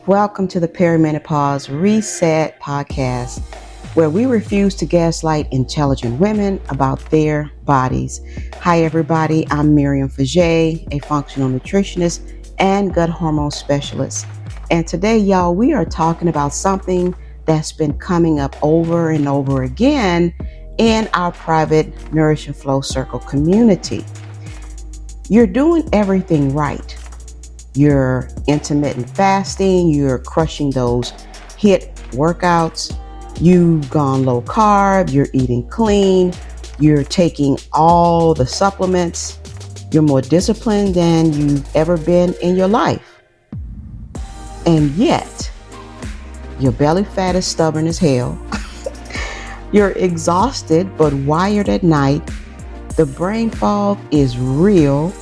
Welcome to the Perimenopause Reset Podcast, where we refuse to gaslight intelligent women about their bodies. Hi, everybody. I'm Miriam, a functional nutritionist and gut hormone specialist. And today, y'all, we are talking about something that's been coming up over and over again in our private Nourish and Flow Circle community. You're doing everything right. You're intermittent fasting, you're crushing those HIIT workouts, you've gone low carb, you're eating clean, you're taking all the supplements, you're more disciplined than you've ever been in your life. And yet, your belly fat is stubborn as hell. You're exhausted but wired at night. The brain fog is real.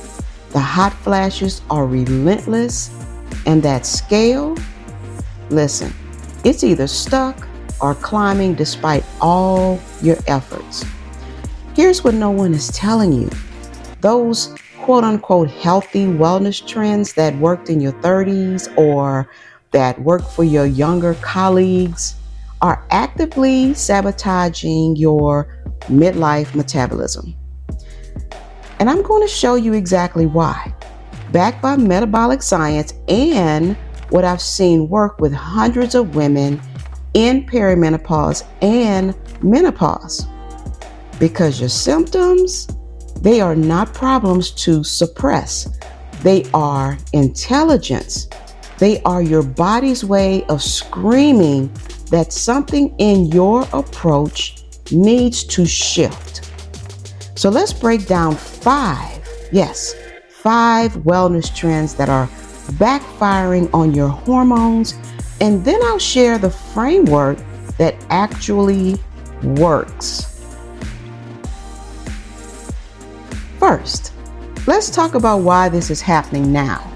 The hot flashes are relentless, and that scale, listen, it's either stuck or climbing despite all your efforts. Here's what no one is telling you. Those quote-unquote healthy wellness trends that worked in your 30s or that worked for your younger colleagues are actively sabotaging your midlife metabolism. And I'm going to show you exactly why, backed by metabolic science and what I've seen work with hundreds of women in perimenopause and menopause. Because your symptoms, they are not problems to suppress. They are intelligence. They are your body's way of screaming that something in your approach needs to shift. So let's break down five wellness trends that are backfiring on your hormones, and then I'll share the framework that actually works. First, let's talk about why this is happening now.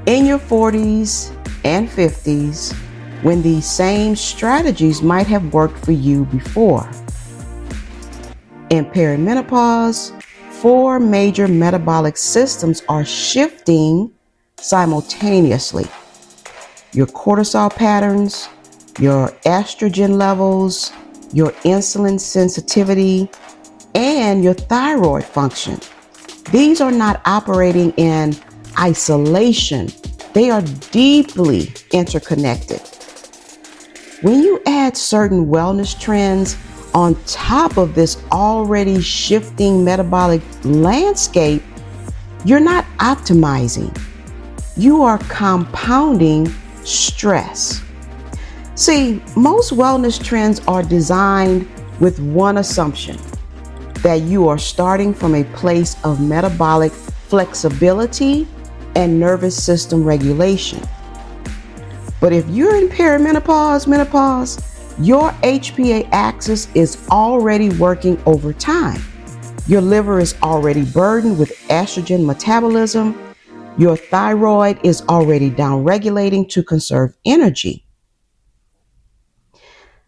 In your 40s and 50s, when these same strategies might have worked for you before. In perimenopause, 4 major metabolic systems are shifting simultaneously. Your cortisol patterns, your estrogen levels, your insulin sensitivity, and your thyroid function. These are not operating in isolation. They are deeply interconnected. When you add certain wellness trends on top of this already shifting metabolic landscape, you're not optimizing. You are compounding stress. See, most wellness trends are designed with one assumption, that you are starting from a place of metabolic flexibility and nervous system regulation. But if you're in menopause, your HPA axis is already working overtime. Your liver is already burdened with estrogen metabolism. Your thyroid is already downregulating to conserve energy.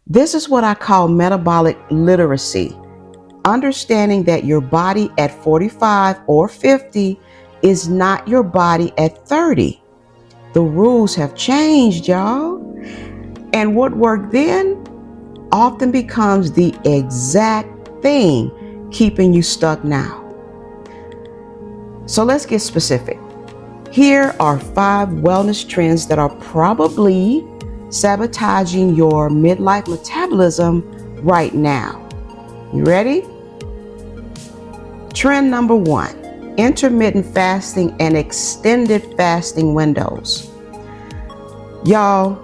This is what I call metabolic literacy. Understanding that your body at 45 or 50 is not your body at 30. The rules have changed, y'all. And what worked then often becomes the exact thing keeping you stuck now. So let's get specific. Here are 5 wellness trends that are probably sabotaging your midlife metabolism right now. You ready? Trend number 1, intermittent fasting and extended fasting windows. Y'all,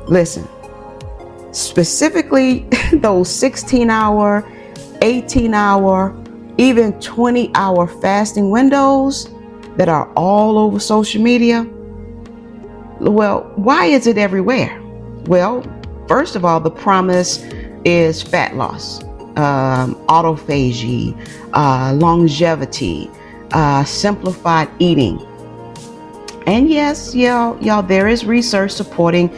listen, specifically those 16-hour, 18-hour, even 20-hour fasting windows that are all over social media. Well, why is it everywhere? Well, first of all, the promise is fat loss, autophagy, longevity, simplified eating. And yes, y'all, there is research supporting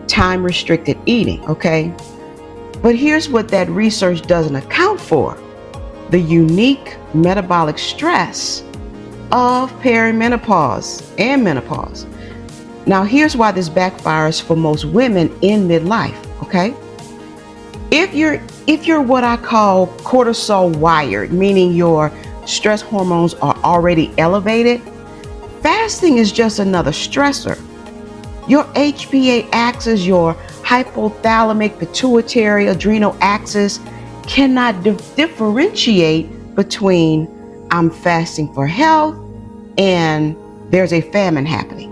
time-restricted eating, okay? But here's what that research doesn't account for: the unique metabolic stress of perimenopause and menopause. Now, here's why this backfires for most women in midlife, okay? If you're what I call cortisol wired, meaning your stress hormones are already elevated, fasting is just another stressor. Your HPA axis, your hypothalamic pituitary adrenal axis cannot differentiate between I'm fasting for health and there's a famine happening.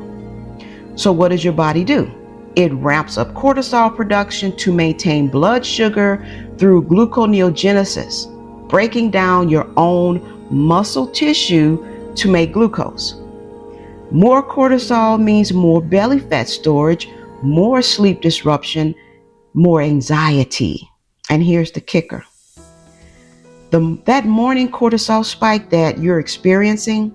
So what does your body do? It ramps up cortisol production to maintain blood sugar through gluconeogenesis, breaking down your own muscle tissue to make glucose. More cortisol means more belly fat storage, more sleep disruption, more anxiety. And here's the kicker. That morning cortisol spike that you're experiencing,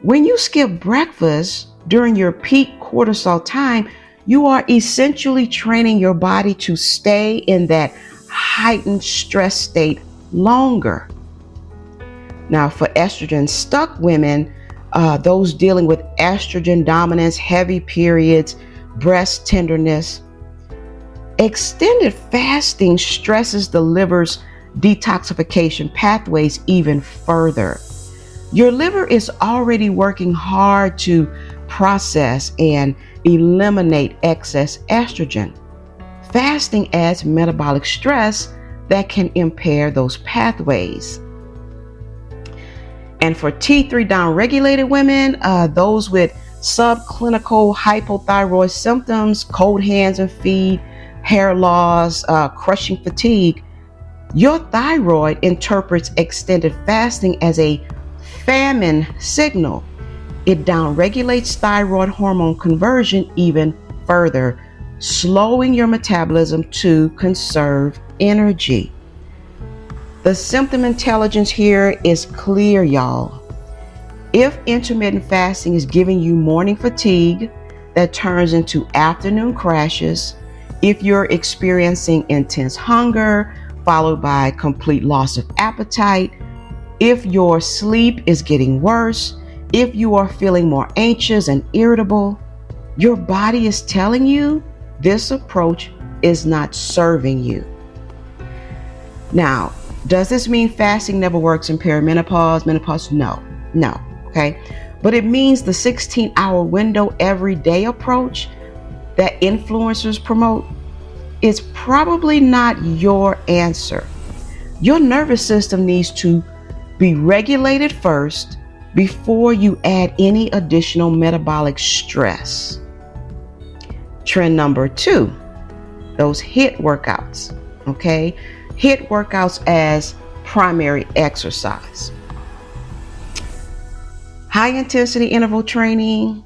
when you skip breakfast during your peak cortisol time, you are essentially training your body to stay in that heightened stress state longer. Now, for estrogen stuck women, those dealing with estrogen dominance, heavy periods, breast tenderness, extended fasting stresses the liver's detoxification pathways even further. Your liver is already working hard to process and eliminate excess estrogen. Fasting adds metabolic stress that can impair those pathways. And for T3 downregulated women, those with subclinical hypothyroid symptoms, cold hands and feet, hair loss, crushing fatigue, your thyroid interprets extended fasting as a famine signal. It downregulates thyroid hormone conversion even further, slowing your metabolism to conserve energy. The symptom intelligence here is clear, y'all. If intermittent fasting is giving you morning fatigue that turns into afternoon crashes, if you're experiencing intense hunger followed by complete loss of appetite, if your sleep is getting worse, if you are feeling more anxious and irritable, your body is telling you this approach is not serving you. Now, does this mean fasting never works in perimenopause, menopause? No, okay? But it means the 16-hour window every day approach that influencers promote is probably not your answer. Your nervous system needs to be regulated first before you add any additional metabolic stress. Trend number 2, those HIIT workouts, okay? HIIT workouts as primary exercise. High intensity interval training,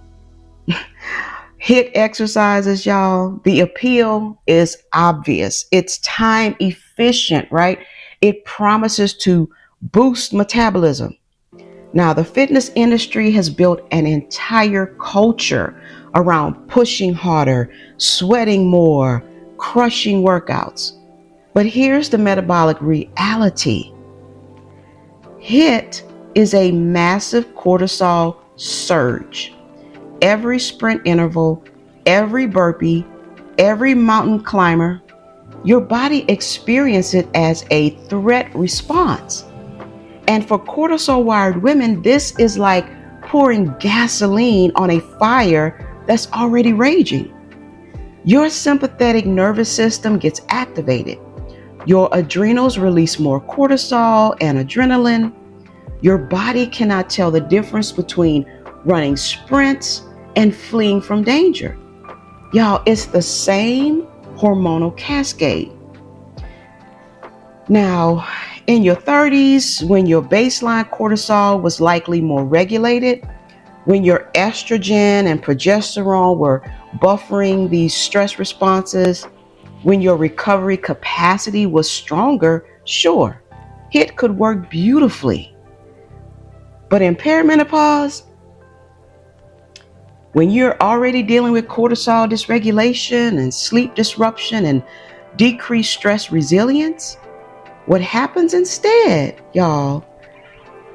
HIIT exercises, y'all. The appeal is obvious. It's time efficient, right? It promises to boost metabolism. Now, the fitness industry has built an entire culture around pushing harder, sweating more, crushing workouts. But here's the metabolic reality. HIIT is a massive cortisol surge. Every sprint interval, every burpee, every mountain climber, your body experiences it as a threat response. And for cortisol-wired women, this is like pouring gasoline on a fire that's already raging. Your sympathetic nervous system gets activated. Your adrenals release more cortisol and adrenaline. Your body cannot tell the difference between running sprints and fleeing from danger. Y'all, it's the same hormonal cascade. Now, in your 30s, when your baseline cortisol was likely more regulated, when your estrogen and progesterone were buffering these stress responses, when your recovery capacity was stronger, sure, HIIT could work beautifully. But in perimenopause, when you're already dealing with cortisol dysregulation and sleep disruption and decreased stress resilience, what happens instead, y'all,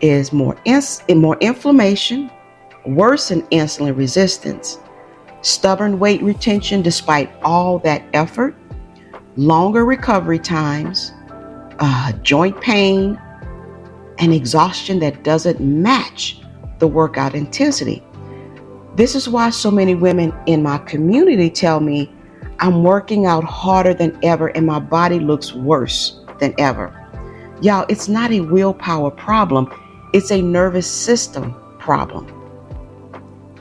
is more inflammation, worsened insulin resistance, stubborn weight retention despite all that effort, longer recovery times, joint pain, and exhaustion that doesn't match the workout intensity. This is why so many women in my community tell me, I'm working out harder than ever and my body looks worse than ever. Y'all, it's not a willpower problem. It's a nervous system problem.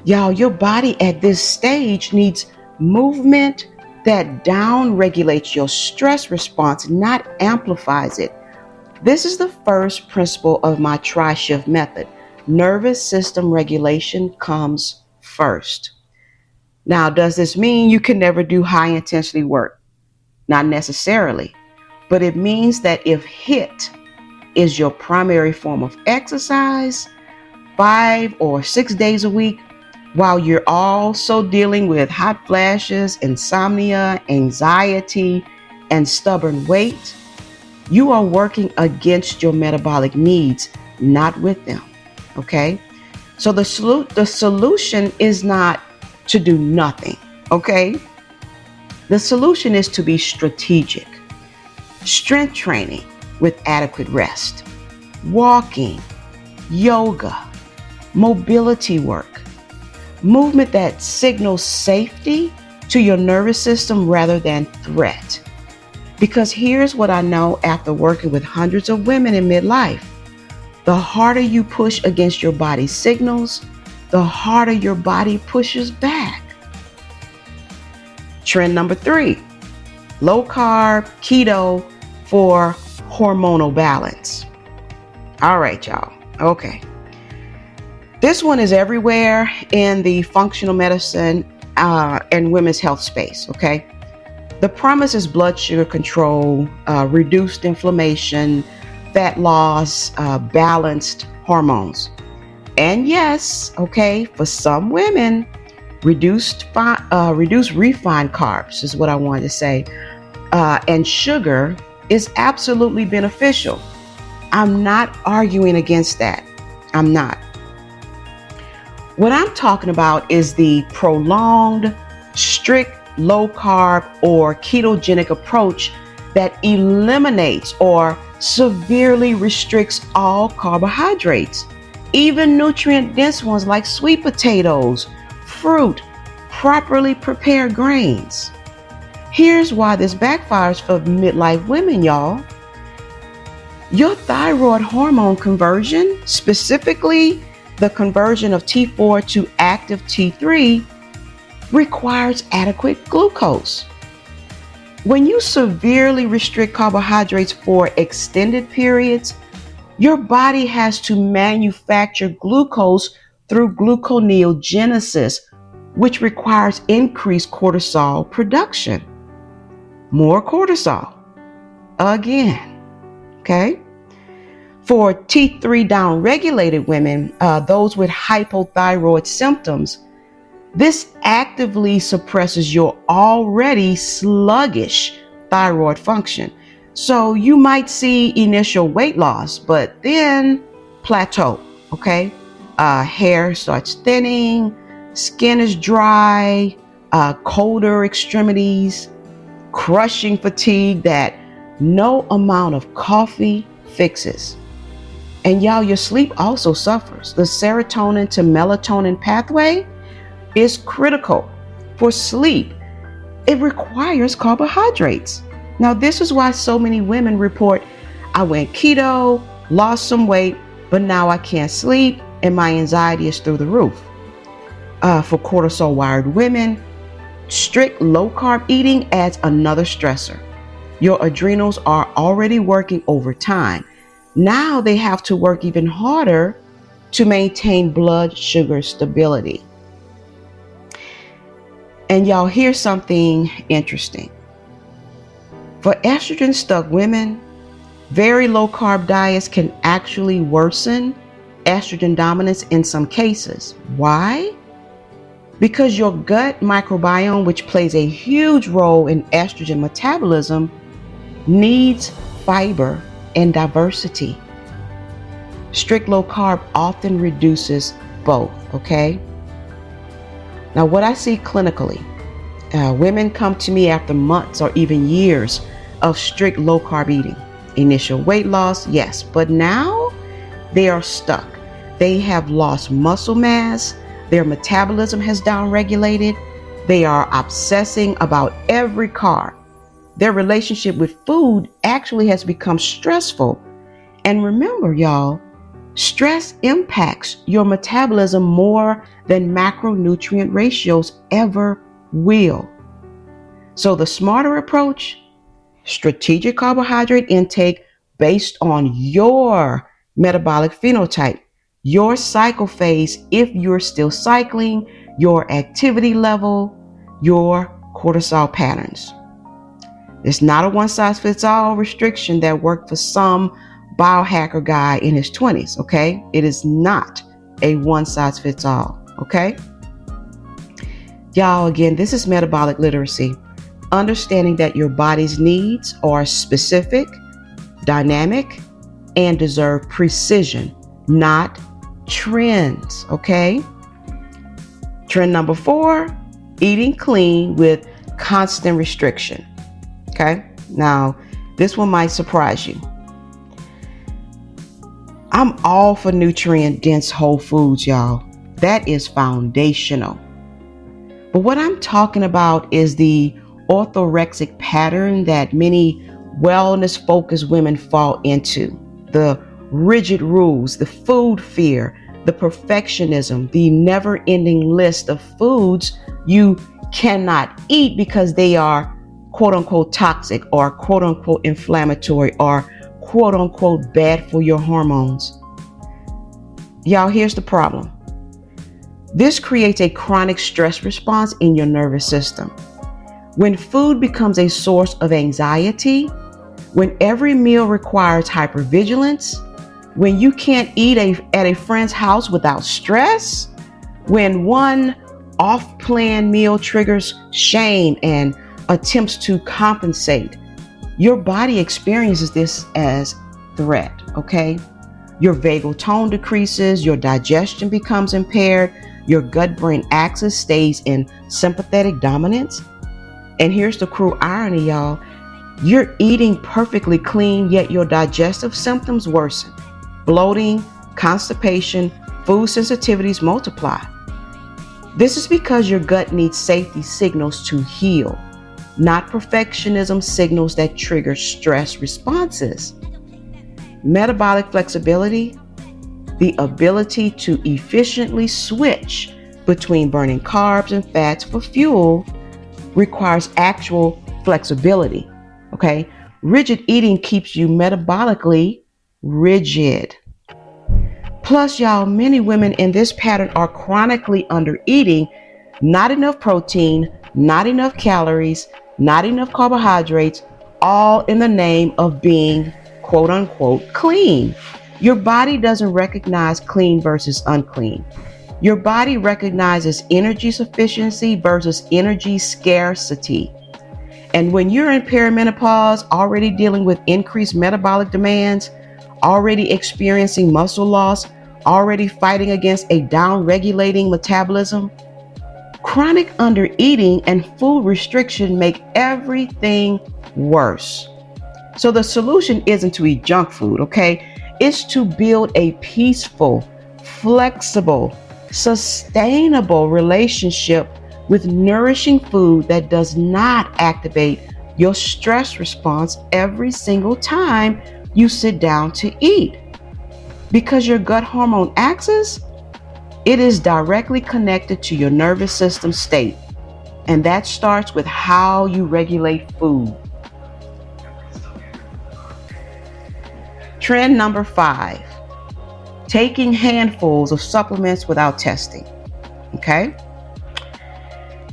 Y'all, your body at this stage needs movement that down-regulates your stress response, not amplifies it. This is the first principle of my tri-shift method. Nervous system regulation comes first. Now, does this mean you can never do high-intensity work? Not necessarily, but it means that if HIIT is your primary form of exercise, 5 or 6 days a week, while you're also dealing with hot flashes, insomnia, anxiety, and stubborn weight, you are working against your metabolic needs, not with them, okay? So the solution is not to do nothing, okay? The solution is to be strategic. Strength training with adequate rest, walking, yoga, mobility work, movement that signals safety to your nervous system rather than threat. Because here's what I know after working with hundreds of women in midlife. The harder you push against your body's signals, the harder your body pushes back. Trend number 3, low carb, keto for hormonal balance. All right, y'all. Okay. This one is everywhere in the functional medicine and women's health space, okay? The promise is blood sugar control, reduced inflammation, fat loss, balanced hormones. And yes, okay, for some women, reduced refined carbs is what I wanted to say. And sugar is absolutely beneficial. I'm not arguing against that. I'm not. What I'm talking about is the prolonged, strict, low-carb or ketogenic approach that eliminates or severely restricts all carbohydrates, even nutrient-dense ones like sweet potatoes, fruit, properly prepared grains. Here's why this backfires for midlife women, y'all. Your thyroid hormone conversion, specifically the conversion of T4 to active T3, requires adequate glucose. When you severely restrict carbohydrates for extended periods, your body has to manufacture glucose through gluconeogenesis, which requires increased cortisol production. More cortisol. Again, okay? For T3 down-regulated women, those with hypothyroid symptoms, this actively suppresses your already sluggish thyroid function. So you might see initial weight loss, but then plateau, okay? Hair starts thinning, skin is dry, colder extremities, crushing fatigue that no amount of coffee fixes. And y'all, your sleep also suffers. The serotonin to melatonin pathway is critical for sleep. It requires carbohydrates. Now, this is why so many women report, I went keto, lost some weight, but now I can't sleep and my anxiety is through the roof. For cortisol wired women, strict low carb eating adds another stressor. Your adrenals are already working overtime. Now they have to work even harder to maintain blood sugar stability. And y'all, here's something interesting. For estrogen stuck women, very low carb diets can actually worsen estrogen dominance in some cases. Why? Because your gut microbiome, which plays a huge role in estrogen metabolism, needs fiber and diversity. Strict low carb often reduces both, okay? Now, what I see clinically, women come to me after months or even years of strict low-carb eating. Initial weight loss, yes, but now they are stuck. They have lost muscle mass. Their metabolism has downregulated. They are obsessing about every carb. Their relationship with food actually has become stressful. And remember, y'all, stress impacts your metabolism more than macronutrient ratios ever will. So the smarter approach, strategic carbohydrate intake based on your metabolic phenotype, your cycle phase, if you're still cycling, your activity level, your cortisol patterns. It's not a one-size-fits-all restriction that worked for some biohacker guy in his 20s, okay? It is not a one-size-fits-all, okay? Y'all, again, this is metabolic literacy. Understanding that your body's needs are specific, dynamic, and deserve precision, not trends, okay? Trend number 4, eating clean with constant restriction, okay? Now, this one might surprise you. I'm all for nutrient-dense whole foods, y'all. That is foundational. But what I'm talking about is the orthorexic pattern that many wellness-focused women fall into. The rigid rules, the food fear, the perfectionism, the never-ending list of foods you cannot eat because they are quote-unquote toxic or quote-unquote inflammatory or quote-unquote bad for your hormones. Y'all, here's the problem. This creates a chronic stress response in your nervous system. When food becomes a source of anxiety, when every meal requires hypervigilance, when you can't eat at a friend's house without stress, when one off-plan meal triggers shame and attempts to compensate, your body experiences this as threat, okay? Your vagal tone decreases, your digestion becomes impaired, your gut-brain axis stays in sympathetic dominance. And here's the cruel irony, y'all. You're eating perfectly clean, yet your digestive symptoms worsen. Bloating, constipation, food sensitivities multiply. This is because your gut needs safety signals to heal, not perfectionism signals that trigger stress responses. Metabolic flexibility, the ability to efficiently switch between burning carbs and fats for fuel, requires actual flexibility, okay? Rigid eating keeps you metabolically rigid. Plus, y'all, many women in this pattern are chronically under eating, not enough protein, not enough calories, not enough carbohydrates, all in the name of being quote unquote clean. Your body doesn't recognize clean versus unclean. Your body recognizes energy sufficiency versus energy scarcity. And when you're in perimenopause, already dealing with increased metabolic demands, already experiencing muscle loss, already fighting against a down-regulating metabolism, chronic undereating and food restriction make everything worse. So the solution isn't to eat junk food, okay? It's to build a peaceful, flexible, sustainable relationship with nourishing food that does not activate your stress response every single time you sit down to eat. Because your gut hormone axis, it is directly connected to your nervous system state. And that starts with how you regulate food. Trend number 5, taking handfuls of supplements without testing, okay?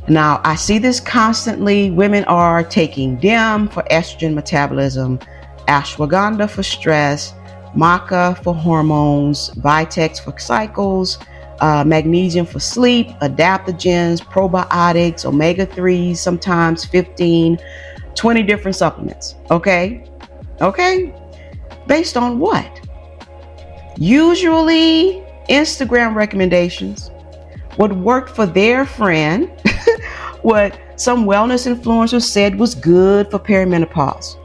Now, I see this constantly. Women are taking DIM for estrogen metabolism, ashwagandha for stress, maca for hormones, Vitex for cycles, magnesium for sleep, adaptogens, probiotics, omega-3s, sometimes 15, 20 different supplements, okay? Based on what? Usually Instagram recommendations, What worked for their friend, what some wellness influencers said was good for perimenopause.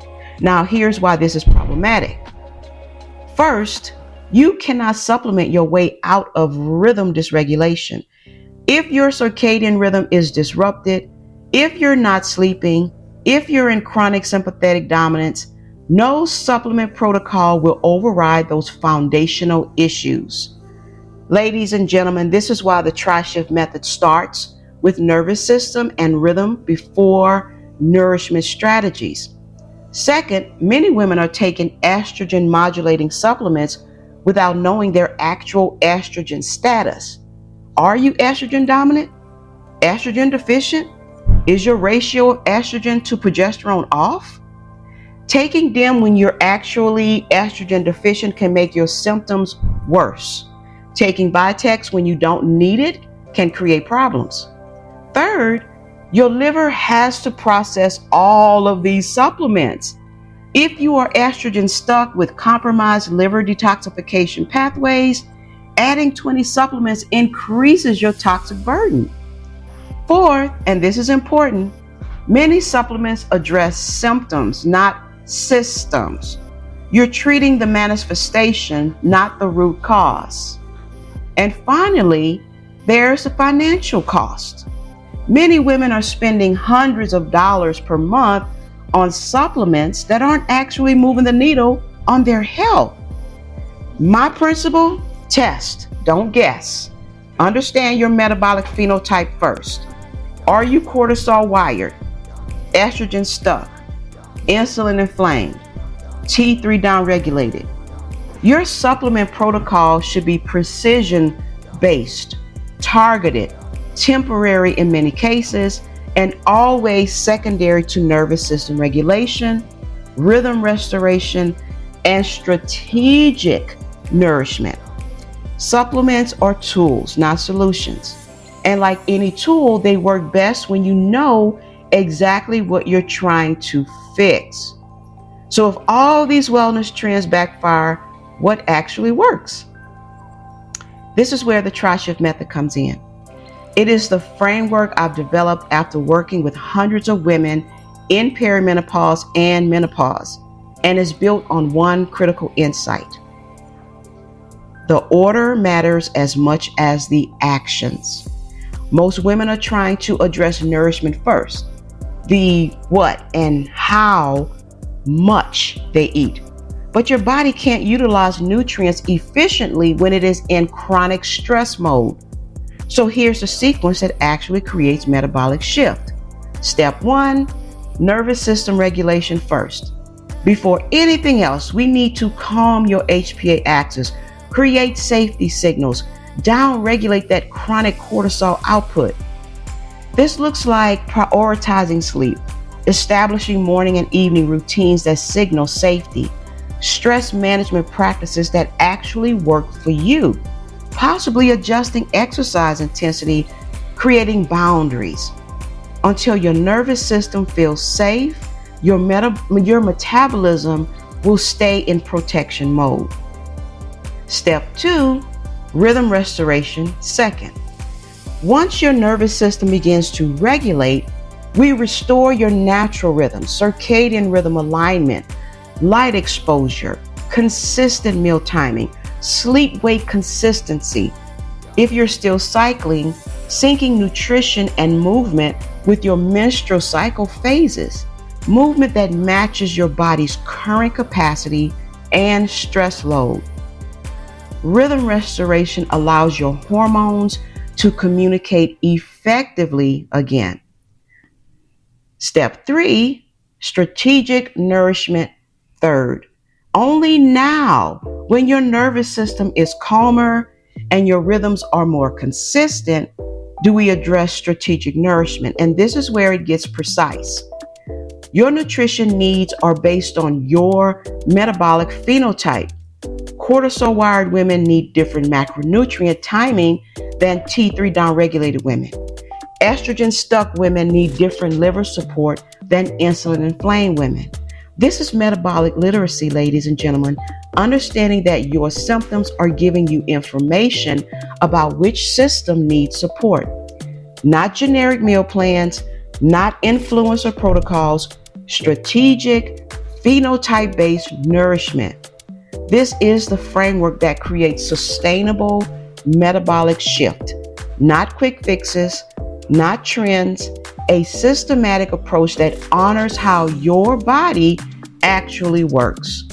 Now, here's why this is problematic. First, you cannot supplement your way out of rhythm dysregulation. If your circadian rhythm is disrupted, if you're not sleeping, if you're in chronic sympathetic dominance, no supplement protocol will override those foundational issues. Ladies and gentlemen, this is why the tri-shift method starts with nervous system and rhythm before nourishment strategies. Second, many women are taking estrogen modulating supplements without knowing their actual estrogen status. Are you estrogen dominant? Estrogen deficient? Is your ratio of estrogen to progesterone off? Taking them when you're actually estrogen deficient can make your symptoms worse. Taking Vitex when you don't need it can create problems. Third, your liver has to process all of these supplements. If you are estrogen stuck with compromised liver detoxification pathways, adding 20 supplements increases your toxic burden. Fourth, and this is important, many supplements address symptoms, not systems. You're treating the manifestation, not the root cause. And finally, there's the financial cost. Many women are spending hundreds of dollars per month on supplements that aren't actually moving the needle on their health. My principle, test, don't guess. Understand your metabolic phenotype first. Are you cortisol wired, estrogen stuck, insulin inflamed, T3 downregulated? Your supplement protocol should be precision-based, targeted, temporary in many cases, and always secondary to nervous system regulation, rhythm restoration, and strategic nourishment. Supplements are tools, not solutions. And like any tool, they work best when you know exactly what you're trying to fix. So if all these wellness trends backfire, what actually works? This is where the tri-shift method comes in. It is the framework I've developed after working with hundreds of women in perimenopause and menopause, and is built on one critical insight. The order matters as much as the actions. Most women are trying to address nourishment first, the what and how much they eat. But your body can't utilize nutrients efficiently when it is in chronic stress mode. So here's the sequence that actually creates metabolic shift. Step 1, nervous system regulation first. Before anything else, we need to calm your HPA axis, create safety signals, down-regulate that chronic cortisol output. This looks like prioritizing sleep, establishing morning and evening routines that signal safety, stress management practices that actually work for you, possibly adjusting exercise intensity, creating boundaries. Until your nervous system feels safe, your metabolism will stay in protection mode. Step 2, rhythm restoration second. Once your nervous system begins to regulate, we restore your natural rhythm, circadian rhythm alignment, light exposure, consistent meal timing, sleep-wake consistency. If you're still cycling, syncing nutrition and movement with your menstrual cycle phases, movement that matches your body's current capacity and stress load. Rhythm restoration allows your hormones to communicate effectively again. Step 3, strategic nourishment third. Only now, when your nervous system is calmer and your rhythms are more consistent, do we address strategic nourishment. And this is where it gets precise. Your nutrition needs are based on your metabolic phenotype. Cortisol-wired women need different macronutrient timing than T3 downregulated women. Estrogen-stuck women need different liver support than insulin-inflamed women. This is metabolic literacy, ladies and gentlemen. understanding that your symptoms are giving you information about which system needs support. Not generic meal plans, not influencer protocols, strategic, phenotype-based nourishment. This is the framework that creates sustainable metabolic shift, not quick fixes, not trends, a systematic approach that honors how your body actually works.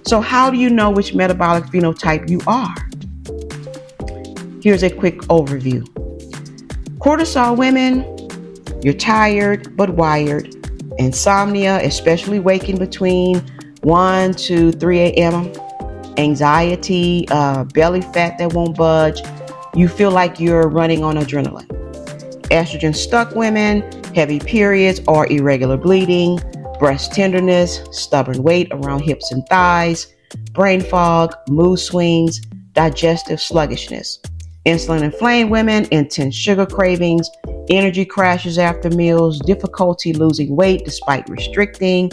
So how do you know which metabolic phenotype you are? Here's a quick overview. Cortisol women, you're tired but wired. Insomnia, especially waking between 1 to 3 a.m. Anxiety, belly fat that won't budge. You feel like you're running on adrenaline. Estrogen stuck women, heavy periods or irregular bleeding, breast tenderness, stubborn weight around hips and thighs, brain fog, mood swings, digestive sluggishness. Insulin inflamed women, intense sugar cravings, energy crashes after meals, difficulty losing weight despite restricting,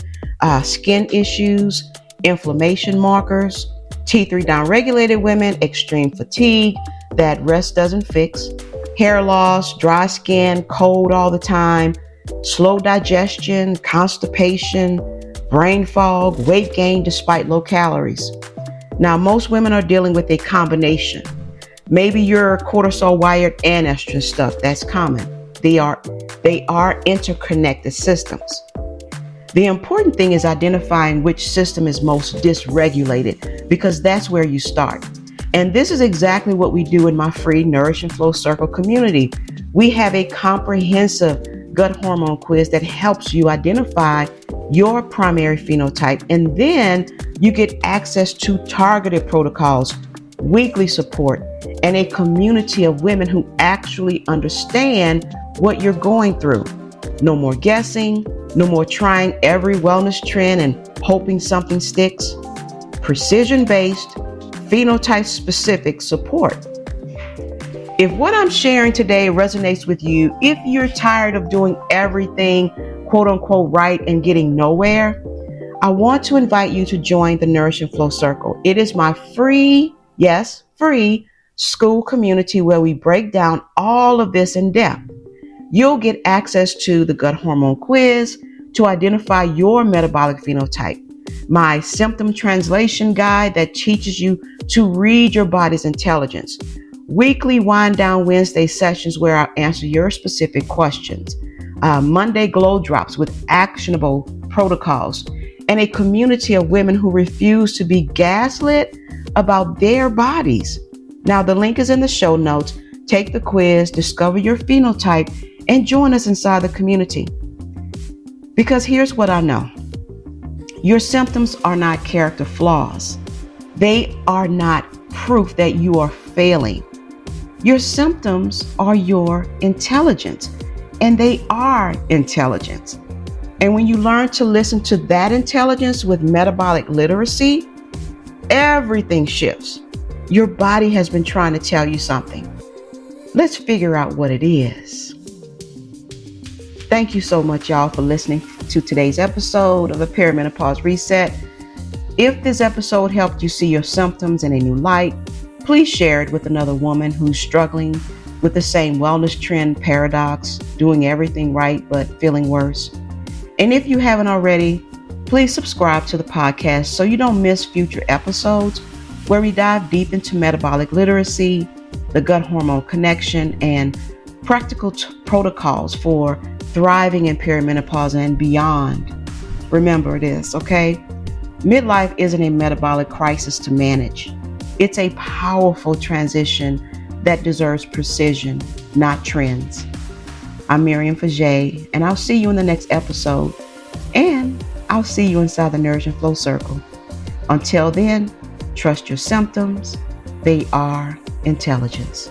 skin issues, inflammation markers. T3 downregulated women, extreme fatigue that rest doesn't fix, hair loss, dry skin, cold all the time, slow digestion, constipation, brain fog, weight gain despite low calories. Now, most women are dealing with a combination. Maybe you're cortisol wired and estrogen stuck. That's common. They are interconnected systems. The important thing is identifying which system is most dysregulated, because that's where you start. And this is exactly what we do in my free Nourish and Flow Circle community. We have a comprehensive gut hormone quiz that helps you identify your primary phenotype, and then you get access to targeted protocols, weekly support, and a community of women who actually understand what you're going through. No more guessing, no more trying every wellness trend and hoping something sticks. Precision-based, phenotype-specific support. If what I'm sharing today resonates with you, if you're tired of doing everything quote unquote right and getting nowhere, I want to invite you to join the Nourish and Flow Circle. It is my free, yes, free Skool community where we break down all of this in depth. You'll get access to the gut hormone quiz to identify your metabolic phenotype, my symptom translation guide that teaches you to read your body's intelligence, weekly wind down Wednesday sessions where I'll answer your specific questions, Monday glow drops with actionable protocols, and a community of women who refuse to be gaslit about their bodies. Now, the link is in the show notes. Take the quiz, discover your phenotype, and join us inside the community. Because here's what I know. Your symptoms are not character flaws. They are not proof that you are failing. Your symptoms are your intelligence, and they are intelligence. And when you learn to listen to that intelligence with metabolic literacy, everything shifts. Your body has been trying to tell you something. Let's figure out what it is. Thank you so much, y'all, for listening to today's episode of the Perimenopause Reset. If this episode helped you see your symptoms in a new light, please share it with another woman who's struggling with the same wellness trend paradox, doing everything right but feeling worse. And if you haven't already, please subscribe to the podcast so you don't miss future episodes where we dive deep into metabolic literacy, the gut hormone connection, and practical protocols for thriving in perimenopause and beyond. Remember this, okay? Midlife isn't a metabolic crisis to manage. It's a powerful transition that deserves precision, not trends. I'm Miriam, and I'll see you in the next episode. And I'll see you inside the Nourish and Flow Circle. Until then, trust your symptoms. They are intelligence.